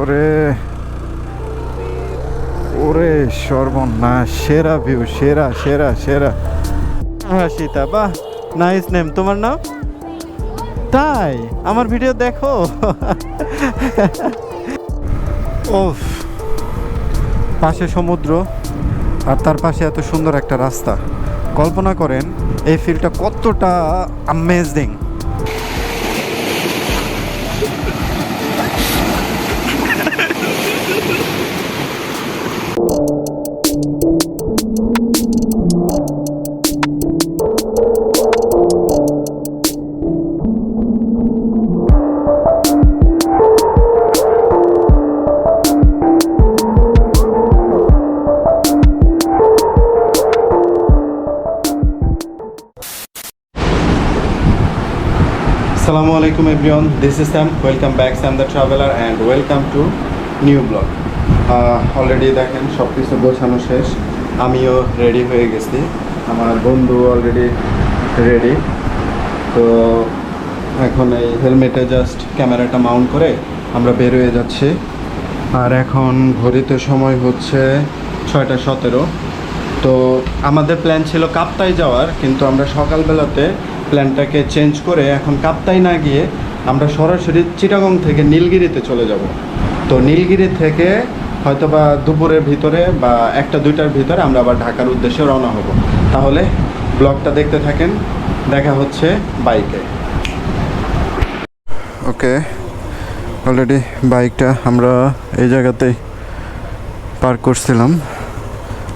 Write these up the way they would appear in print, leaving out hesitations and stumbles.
ওরে ওরে সর্বনাশ, সেরা ভিউ, সেরা সেরা সেরা। হাসিতা, বাহ, নাইস নেম। তোমার নাম? তাই? আমার ভিডিও দেখো? ওফ, পাশে সমুদ্র আর তার পাশে এত সুন্দর একটা রাস্তা। কল্পনা করেন এই ফিলটা কতটা অ্যামেজিং। আসসালামু আলাইকুম everyone, this is Sam. Welcome back, Sam the traveller, and welcome to new blog. Already দেখেন সব কিছু গোছানো শেষ, আমিও রেডি হয়ে গেছি, আমার বন্ধু অলরেডি রেডি। তো এখন এই হেলমেটে জাস্ট ক্যামেরাটা মাউন্ট করে আমরা বের হয়ে যাচ্ছি। আর এখন ঘড়িতে সময় হচ্ছে 6:17। তো আমাদের প্ল্যান ছিল কাপ্তাই যাওয়ার, কিন্তু আমরা সকালবেলাতে প্ল্যানটাকে চেঞ্জ করে এখন কাপ্তাই না গিয়ে আমরা সরাসরি চিটাগং থেকে নীলগিরিতে চলে যাব। তো নীলগিরি থেকে হয়তোবা দুপুরের ভিতরে বা 1-2টার ভিতরে আমরা আবার ঢাকার উদ্দেশ্যে রওনা হব। তাহলে ব্লগটা দেখতে থাকেন, দেখা হচ্ছে বাইকে। ওকে, অলরেডি বাইকটা আমরা এই জায়গাতেই পার্ক করছিলাম,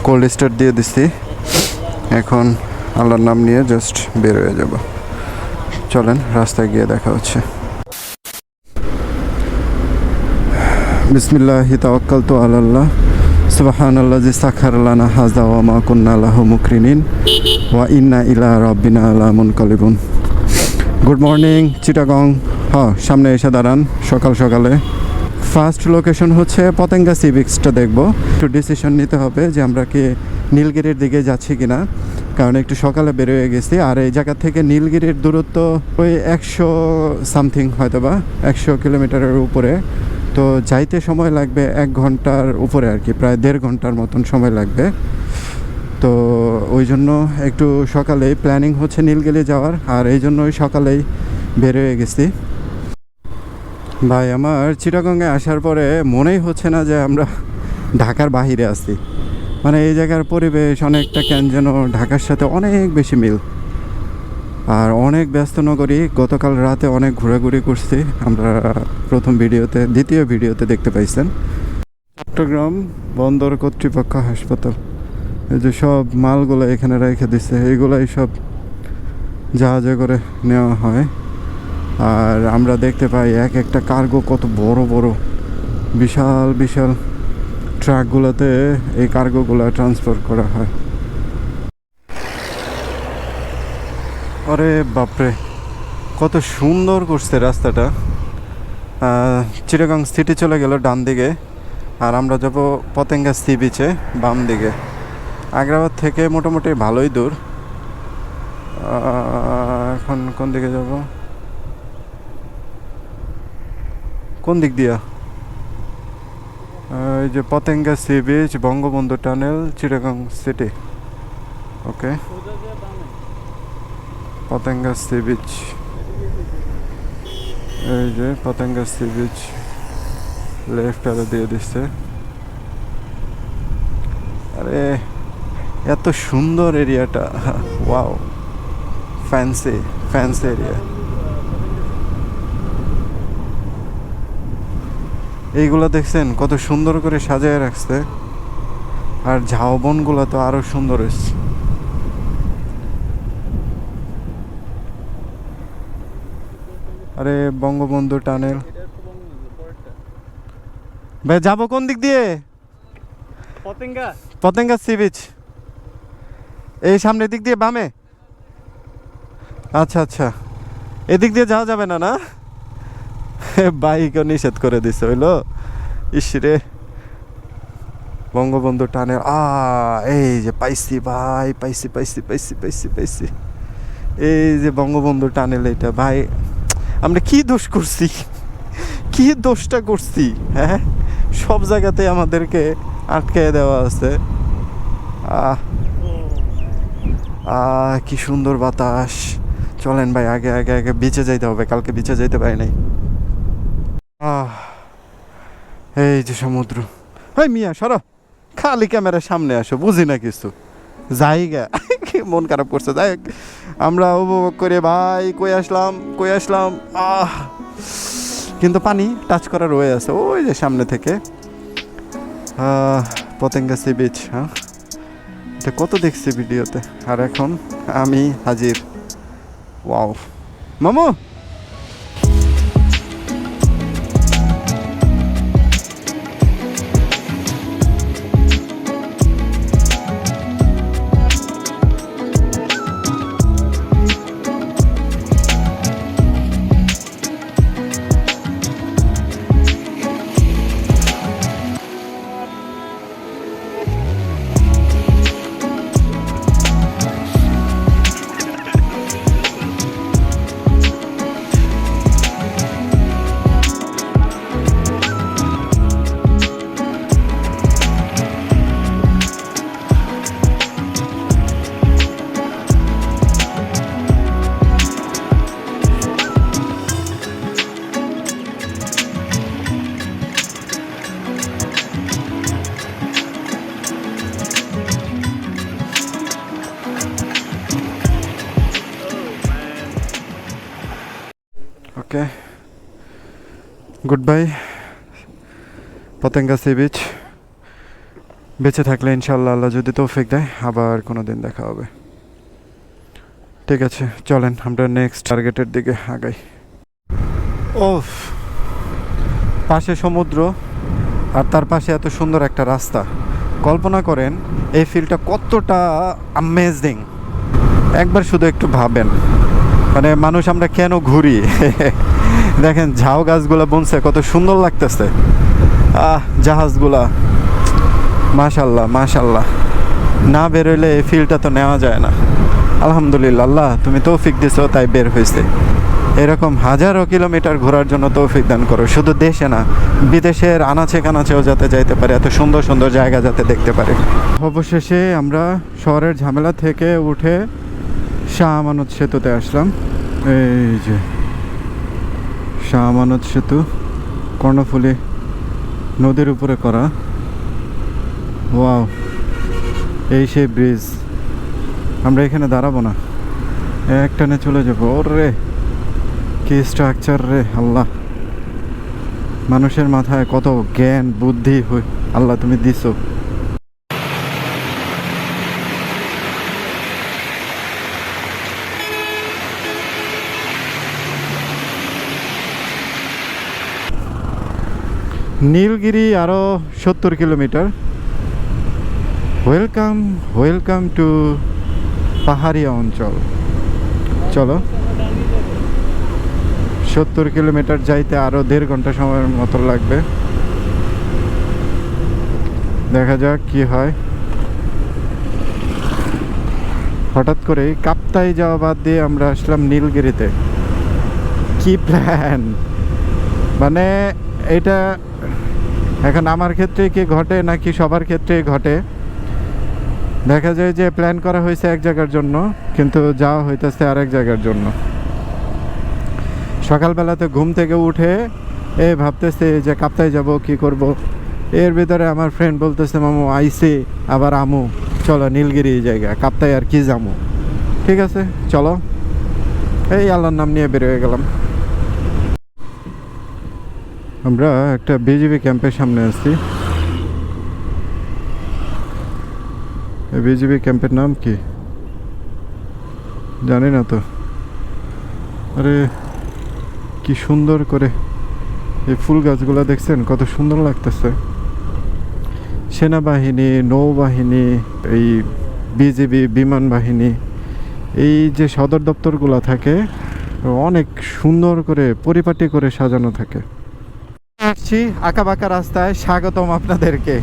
কোল্ড স্টার্ট দিয়ে দিছি। এখন আল্লাহর নাম নিয়ে জাস্ট বের হয়ে যাব। চলেন রাস্তায় গিয়ে দেখা হচ্ছে। বিসমিল্লাহি তাওয়াক্কালতু আলাল্লাহ, সুবহানাল্লাযী সাখারা লানা হাযা ওয়া মা কুন্না লাহু মুকরিনিন ওয়া ইন্না ইলা রাব্বিনা লামুনকালিবুন। Good morning Chittagong. সামনে এসে দাঁড়ান সকাল সকালে। ফার্স্ট লোকেশন হচ্ছে পতেঙ্গা সি বিচটা দেখব। একটু ডিসিশন নিতে হবে যে আমরা কি নীলগিরির দিকে যাচ্ছি কিনা, কারণ একটু সকালে বেরোয় গেছি। আর এই জায়গা থেকে নীলগিরির দূরত্ব ওই 100 সামথিং, হয়তো বা 100 কিলোমিটারের উপরে। তো যাইতে সময় লাগবে 1 ঘন্টার উপরে আর কি, প্রায় 1.5 ঘন্টার মতন সময় লাগবে। তো ওই জন্য একটু সকালেই প্ল্যানিং হচ্ছে নীলগিরি যাওয়ার, আর এই জন্যই সকালেই বেরোয় গেছি। ভাই, আমার চিটাগংয়ে আসার পরে মনেই হচ্ছে না যে আমরা ঢাকার বাহিরে আছি। মানে এই জায়গার পরিবেশ অনেকটা কেন যেন ঢাকার সাথে অনেক বেশি মিল, আর অনেক ব্যস্ত নগরী। গতকাল রাতে অনেক ঘোরাঘুরি করছি, আমরা প্রথম ভিডিওতে, দ্বিতীয় ভিডিওতে দেখতে পাইছেন। চট্টগ্রাম বন্দর কর্তৃপক্ষ হাসপাতাল, এই যে সব মালগুলো এখানে রেখে দিচ্ছে, এইগুলাই সব জাহাজে করে নেওয়া হয়। আর আমরা দেখতে পাই এক একটা কার্গো কত বড় বড়, বিশাল বিশাল ট্রাকগুলোতে এই কার্গোগুলো ট্রান্সফার করা হয়। আরে বাপরে, কত সুন্দর করছে রাস্তাটা। চিটাগং সিটি চলে গেল ডান দিকে, আর আমরা যাব পতেঙ্গা সি বিচে বাম দিকে। আগ্রাবাদ থেকে মোটামুটি ভালোই দূর। এখন কোন দিকে যাব, কোন দিক দিয়া? এই যে Patenga sea beach, Bangabandhu tunnel, Chittagong city. Okay, Patenga sea beach, এই যে পতেঙ্গা সি বিচ লেফট আরো দিয়ে দিচ্ছে। আরে এত সুন্দর এরিয়াটা, ওয়াও, ফ্যান্সি ফ্যান্সি এরিয়া। এইগুলা দেখছেন কত সুন্দর করে সাজায় রাখছে, আর ঝাউবনগুলো তো আরো সুন্দর হয়েছে। আরে বঙ্গবন্ধু টানেল। ভাই যাবো কোন দিক দিয়ে? পতেঙ্গা পতেঙ্গা সি বিচ, এই সামনের দিক দিয়ে বামে। আচ্ছা আচ্ছা, এদিক দিয়ে যাওয়া যাবে না? না, বাইকও নিষেধ করে দিছে হইলো। ইসরে, বঙ্গবন্ধু টানেল। এই যে পাইছি ভাই, পাইছি পাইছি পাইছি পাইছি পাইছি, এই যে বঙ্গবন্ধু টানেল। এটা ভাই আমরা কি দোষ করছি, কি দোষটা করছি? হ্যাঁ, সব জায়গাতে আমাদেরকে আটকে দেওয়া আছে। আহ কি সুন্দর বাতাস। চলেন ভাই, আগে আগে আগে বিচে যাইতে হবে, কালকে বিচে যাইতে পারি নাই। আহ এই যে সমুদ্র। হাই মিয়া সরো, খালি ক্যামেরার সামনে আসো, বুঝি না কিছু জায়গা। কি মন খারাপ করছে। যাই হোক, আমরা উপভোগ করে ভাই কই আসলাম। কিন্তু পানি টাচ করা রয়ে আছে ওই যে সামনে থেকে। Patenga sea beach. হ্যাঁ, এটা কত দেখছি ভিডিওতে, আর এখন আমি হাজির। ওয়াও মামু। Okay, good bye Patenga sea beach. বেঁচে থাকলে ইনশাল্লাহ, আল্লাহ যদি তৌফিক দেয়, আবার কোনো দিন দেখা হবে। ঠিক আছে, চলেন আমরা নেক্সট টার্গেটের দিকে আগাই। ওফ, পাশে সমুদ্র আর তার পাশে এত সুন্দর একটা রাস্তা। কল্পনা করেন এই ফিলটা কতটা অ্যামেজিং। একবার শুধু একটু ভাবেন, মানে মানুষ আমরা কেন ঘুরি। দেখেন ঝাউ গাছগুলা বুনছে, কত সুন্দর লাগতেছে। জাহাজগুলা, মাশাল্লাহ মাশাল্লাহ। না বেরোলে এই ফিলটা তো নেওয়া যায় না। আলহামদুলিল্লাহ, আল্লাহ তুমি তৌফিক দিছো তাই বের হয়েছে। এরকম হাজারো কিলোমিটার ঘোরার জন্য তৌফিক দান করো, শুধু দেশে না, বিদেশের আনাচে কানাচেও যাতে যাইতে পারে, এত সুন্দর সুন্দর জায়গা যাতে দেখতে পারে। অবশেষে আমরা শহরের ঝামেলা থেকে উঠে শাহ আমানত সেতুতে আসলাম। এই যে শাহ আমানত সেতু, কর্ণফুলী নদীর উপরে করা। ওয়াও, এই সেই ব্রিজ। আমরা এখানে দাঁড়াবো না, একটানে চলে যাবো। ওরে কি স্ট্রাকচার রে আল্লাহ! মানুষের মাথায় কত জ্ঞান বুদ্ধি আল্লাহ তুমি দিছো। নীলগিরি আরো 70 কিলোমিটার। ওয়েলকাম টু পাহাড়িয়া অঞ্চল। চলো, 70 কিলোমিটার যাইতে আরো 1.5 ঘন্টা সময়ের মতো লাগবে। দেখা যাক কি হয়। হঠাৎ করেই কাপ্তাই যাওয়া বাদ দিয়ে আমরা আসলাম নীলগিরিতে। কি প্ল্যান! মানে এটা এখন আমার ক্ষেত্রে কি ঘটে নাকি সবার ক্ষেত্রেই ঘটে? দেখা যায় যে প্ল্যান করা হয়েছে এক জায়গার জন্য, কিন্তু যাওয়া হইতেছে আরেক জায়গার জন্য। সকালবেলাতে ঘুম থেকে উঠে ভাবতেছে যে কাপ্তাই যাব, কি করব। এর ভিতরে আমার ফ্রেন্ড বলতেছে মামু আইসে আবার আমু, চলো নীলগিরি জায়গা, কাপ্তাই আর কি যামু। ঠিক আছে চলো, এই আল্লাহর নাম নিয়ে বের হয়ে গেলাম। আমরা একটা বিজিবি ক্যাম্পের সামনে আছি। বিজিবি ক্যাম্পের নাম কি জানি না তো। আরে কি সুন্দর করে এই ফুল গাছগুলো দেখছেন, কত সুন্দর লাগতেছে। সেনাবাহিনী, নৌবাহিনী, এই বিজিবি, বিমান বাহিনী, এই যে সদর দপ্তরগুলো থাকে অনেক সুন্দর করে পরিপাটি করে সাজানো থাকে। আসছি আঁকাবাঁকা রাস্তায়, স্বাগতম আপনাদেরকে।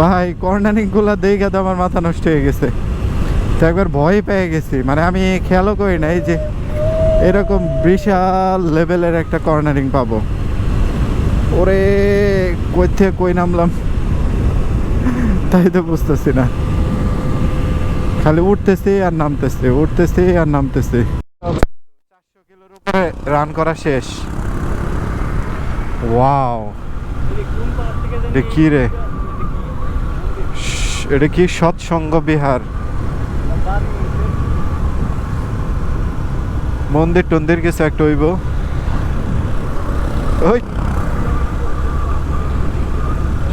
ভাই কর্নারিংগুলো দেখে তো আমার মাথা নষ্ট হয়ে গেছে। তো একবার ভয় পেয়ে গেছি, মানে আমি খেয়ালও করি নাই যে এরকম বিশাল লেভেলের একটা কর্নারিং পাবো। ওরে কই থেকে কই নামলাম তাই তো বুঝতেছি না, খালি উঠতেছে আর নামতেছে, উঠতেছে আর নামতেছে। 400 কিলোর উপরে রান করা শেষ। ওয়াও, এটা কি রে? এটা কি সৎসঙ্গ বিহার? মন্দির টন্দির কিছু একটা হইব। ওই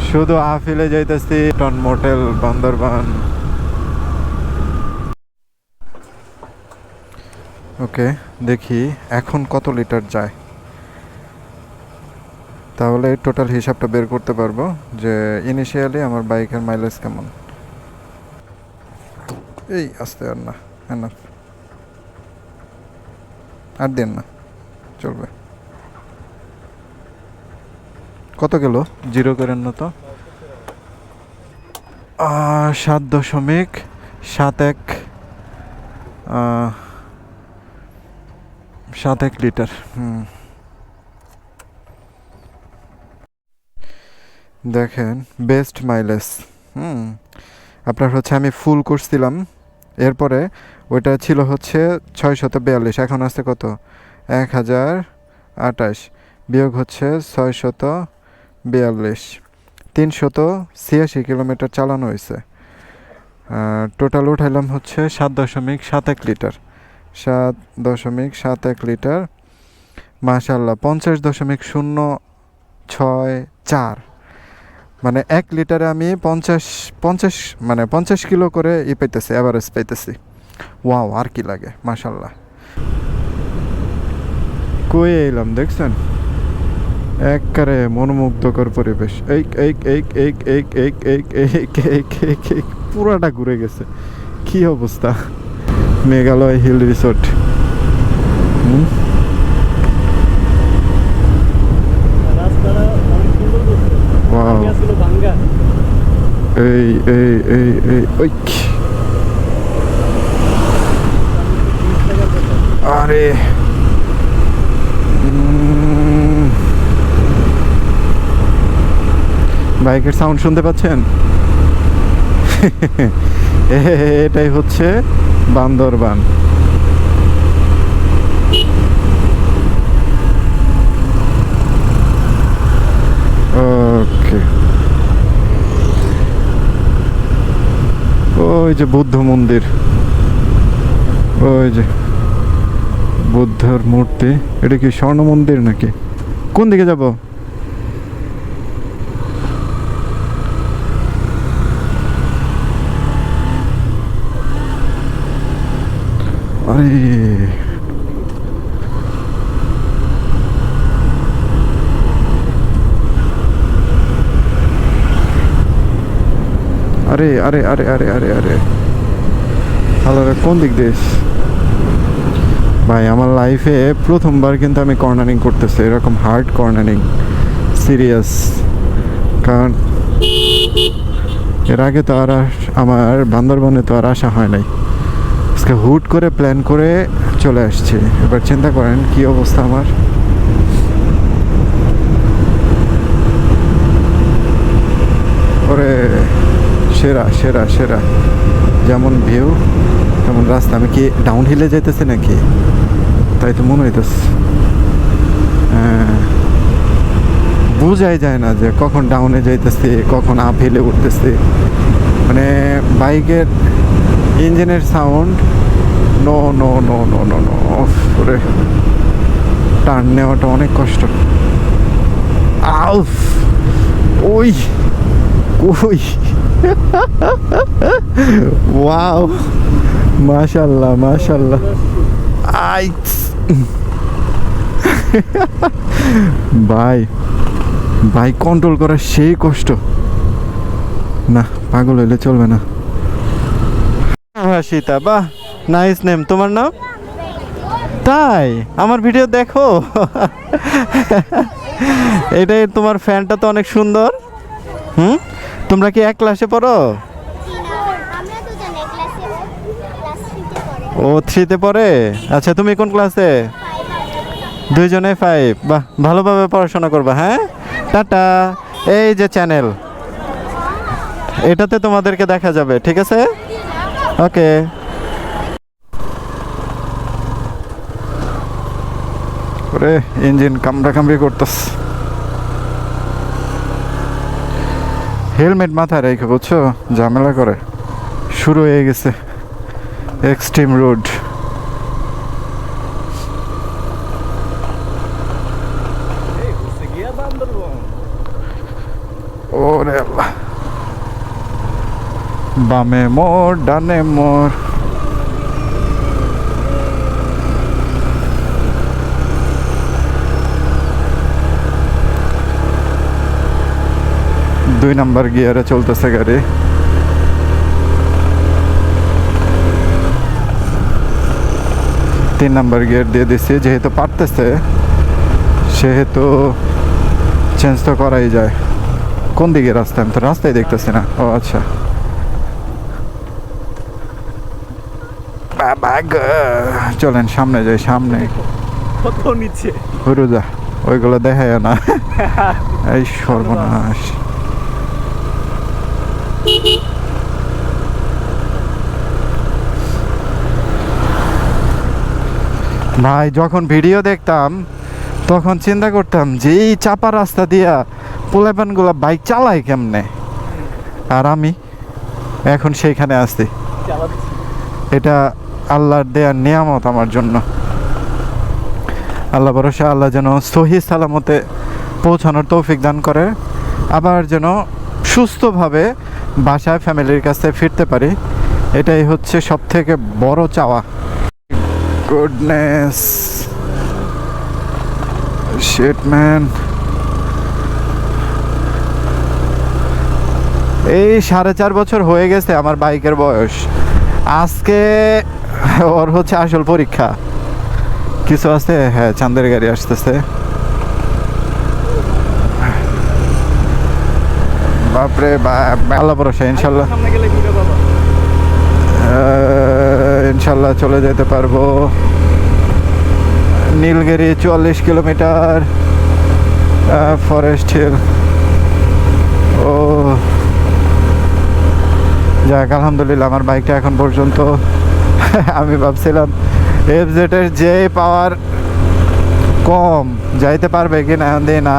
শুধু আফিলে যাইতেছি, টন মোটেল বান্দরবান। ওকে, দেখি এখন কত লিটার যায়, তাহলে টোটাল হিসাবটা বের করতে পারবো যে ইনিশিয়ালি আমার বাইকের মাইলেজ কেমন। এই আস্তে, আর না, এনাফ, আর দেন না, চলবে। কত গেল জিরো করেন না তো? 7.71 লিটার। দেখেন বেস্ট মাইলেজ। আপনার হচ্ছে আমি ফুল করছিলাম, এরপরে ওইটা ছিল হচ্ছে 642, এখন আসছে কত? 1028 বিয়োগ হচ্ছে 642, 386 কিলোমিটার চালানো হয়েছে। টোটাল উঠাইলাম হচ্ছে 7.71 লিটার, 7.71 লিটার। মাশাল্লাহ, 50.064, মানে 1 লিটারে আমি 50 মানে 50 কিলো করে পাইতেছি, অ্যাভারেজ পাইতেছি। ওয়াও, আর কি লাগে, মাশাল্লাহ। কই এলাম দেখছেন, একবারে মনোমুগ্ধকর পরিবেশ। এই এই এই এই এই এই এই এই এই পুরাটা ঘুরে গেছে, কি অবস্থা। Meghalaya hill resort. এই এই এই এই ওই, আরে বাইকের সাউন্ড শুনতে পাচ্ছেন? এটাই হচ্ছে বান্দরবান। ওকে, ওই যে বুদ্ধ মন্দির, ওই যে বুদ্ধর মূর্তি। এটা কি স্বর্ণ মন্দির নাকি? কোন দিকে যাব? আরে আরে আরে আরে আরে আরে আরে হ্যালো, কোন দিক দিয়ে? ভাই আমার লাইফে প্রথমবার কিন্তু আমি কর্নারিং করতেছি, এরকম হার্ড কর্নারিং, সিরিয়াস। কারণ এর আগে তো আর আমার বান্দরবনে তো আর আসা হয় নাই, আজকে হুট করে প্ল্যান করে চলে আসছি। এবার চিন্তা করেন কি অবস্থা আমার। ওরে সেরা সেরা সেরা, যেমন ভিউ তেমন রাস্তা। আমি কি ডাউন হিলে যাইতেছি নাকি? তাই তো মনে হইতেছে। বোঝাই যায় না যে কখন ডাউনে যাইতেছি, কখন আপ হিলে উঠতেছি। মানে বাইকের ইঞ্জিনের sound, no no no no no no, ওরে টার্ন নেওয়াটা অনেক কষ্ট। আউফ, ওই ওই ওয়াও, মাশাল্লাহ মাশাল্লাহ। আইস ভাই, বাইক কন্ট্রোল করা সেই কষ্ট না, পাগল হইলে চলবে না। সীতা, বাহ, নাইস নেম। তোমার নাম? তাই, আমার ভিডিও দেখো? এটাই তোমার ফ্যানটা তো অনেক সুন্দর। তোমরা কি এক ক্লাসে পড়ো? ও 3-তে পড়ে। আচ্ছা, তুমি কোন ক্লাসে? দুইজনে 5। বাহ, ভালোভাবে পড়াশোনা করবা। হ্যাঁ, টাটা। এই যে চ্যানেল, এটাতে তোমাদেরকে দেখা যাবে, ঠিক আছে? ওকে। ওরে ইঞ্জিন কামড়াকামড়ি করতেস। হেলমেট মাথায় রেখে, বুঝছো, ঝামেলা করে। শুরু হয়ে গেছে এক্সট্রিম রোড। ওরে আল্লাহ, বামে মোর ডানে মোর। দুই নাম্বার গিয়ারে চলতেছে গাড়ি। তিন নাম্বার গিয়ার দিয়ে দিচ্ছি, যেহেতু পারতেছে সেহেতু চেঞ্জ তো করাই যায়। কোন দিকে রাস্তা? আমি তো রাস্তায় দেখতেছি না। ও আচ্ছা, বাবা গো। চলেন সামনে যাই, সামনে। কত নিচে হুরুজা, ওইগুলো দেখায় না। এই সর্বনাশ। ভাই যখন ভিডিও দেখতাম তখন চিন্তা করতাম যে এই চাপা রাস্তা দিয়া পোলাপানগুলা বাইক চালায় কেমনে, আর আমি এখন সেইখানে আছি। চালাচ্ছি। এটা আল্লাহর দেয়ার নিয়ামত আমার জন্য। আল্লাহ ভরসা, আল্লাহ যেন সহি সালামতে পৌঁছানোর তৌফিক দান করে, আবার যেন সুস্থভাবে বাসায় ফ্যামিলির কাছে ফিরতে পারি। এটাই হচ্ছে সব থেকে বড় চাওয়া। Goodness shit man. এই 4.5 বছর হয়ে গেছে আমার বাইকের বয়স। আজকে ওর হচ্ছে আসল পরীক্ষা। কিছু আছে, হ্যাঁ, চাঁদের গাড়ি আসতেছে। বাপরে বাপ, আল্লাহ ভরসা, ইনশাল্লাহ সামনে গেলে ঘুরে বাবা। ইনশাল্লাহ চলে যেতে পারবো। Nilgiri 44 kilometre, forest hill. ও যাক, আলহামদুলিল্লাহ আমার বাইকটা এখন পর্যন্ত আমি ভাবছিলাম এফজেড এর যে পাওয়ার কম, যাইতে পারবে কিনা, না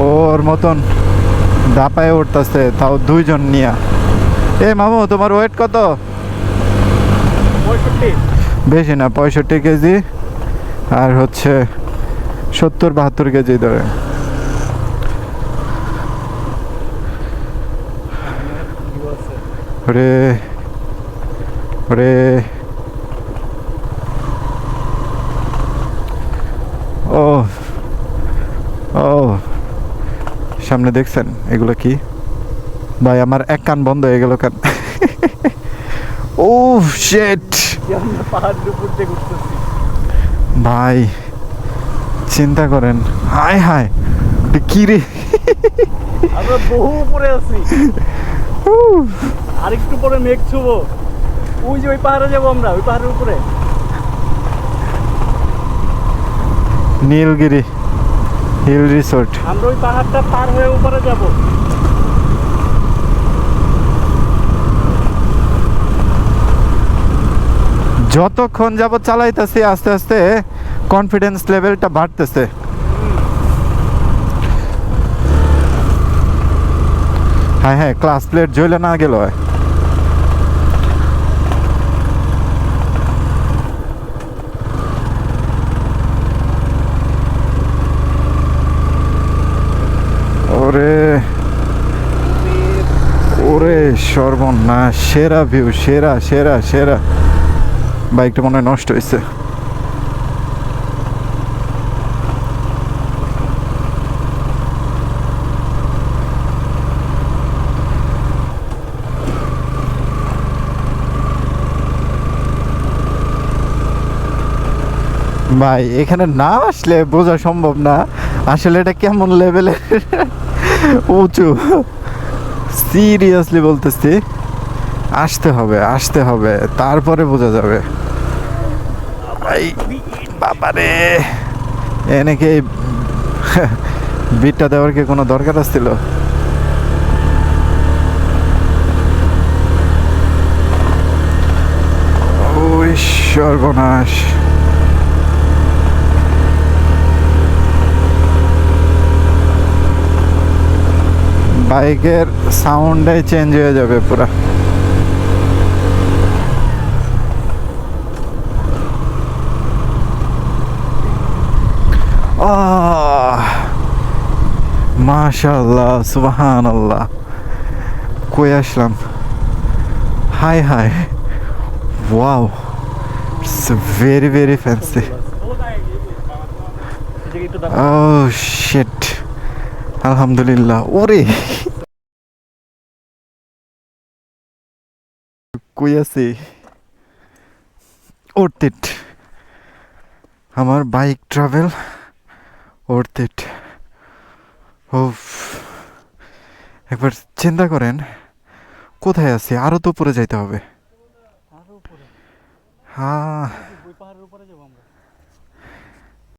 ওর মতন দাপায় উঠতেছে, তাও দুইজন নিয়া। এ মামু, তোমার ওয়েট কত? 65। বেশি না, 65 কেজি। আর হচ্ছে 70-72 কেজি ধরে। ওরে ওরে, ও ও, সামনে দেখছেন এগুলো কি? ভাই আমার এক কান বন্ধ হয়ে গেল কেন? ও শিট আমরা পাহাড়ের উপর দিয়ে ঘুরতেছি। ভাই চিন্তা করেন, হায় হায়, কি রে! আমরা বহু উপরে আছি, আর একটু পরে মেঘ ছুবো। ওই যে ওই পাহাড়ে যাবো আমরা, ওই পাহাড়ের উপরে। Nilgiri hill resort. আমরা ওই পাহাড়টা পার হয়ে উপরে যাব। যতক্ষণ যাবত চালাইতেছি আস্তে আস্তে কনফিডেন্স লেভেলটা বাড়তেছে। হ্যাঁ হ্যাঁ, ক্লাস প্লেট জ্বলে না গেল। ওরে ওরে সর্বনাশ, সেরা ভিউ, সেরা সেরা সেরা। বাইকটা মনে হয় নষ্ট হয়েছে। ভাই এখানে না আসলে বোঝা সম্ভব না আসলে এটা কেমন লেভেলের উঁচু। সিরিয়াসলি বলতেছি, আসতে হবে আসতে হবে, তারপরে বোঝা যাবে। ভাই বাবারে, এনেকে বিটটা দেওয়ার কি কোনো দরকার আসছিল? ওই সর্বনাশ! বাইকের সাউন্ডটাই চেঞ্জ হয়ে যাবে পুরা। মাশাআল্লাহ, সুবহানাল্লাহ। কই আসলাম! Hi hi, wow, it's very very fancy. Oh shit, আলহামদুলিল্লাহ। ওরে কই আছি! ওর্থ ইট, আমার বাইক ট্রাভেল ওর্থ ইট। উফ, একবার চিন্তা করেন কোথায় আছি, আরো তো উপরে যাইতে হবে। হ্যাঁ, ওই পাহাড়ের উপরে যাবো আমরা।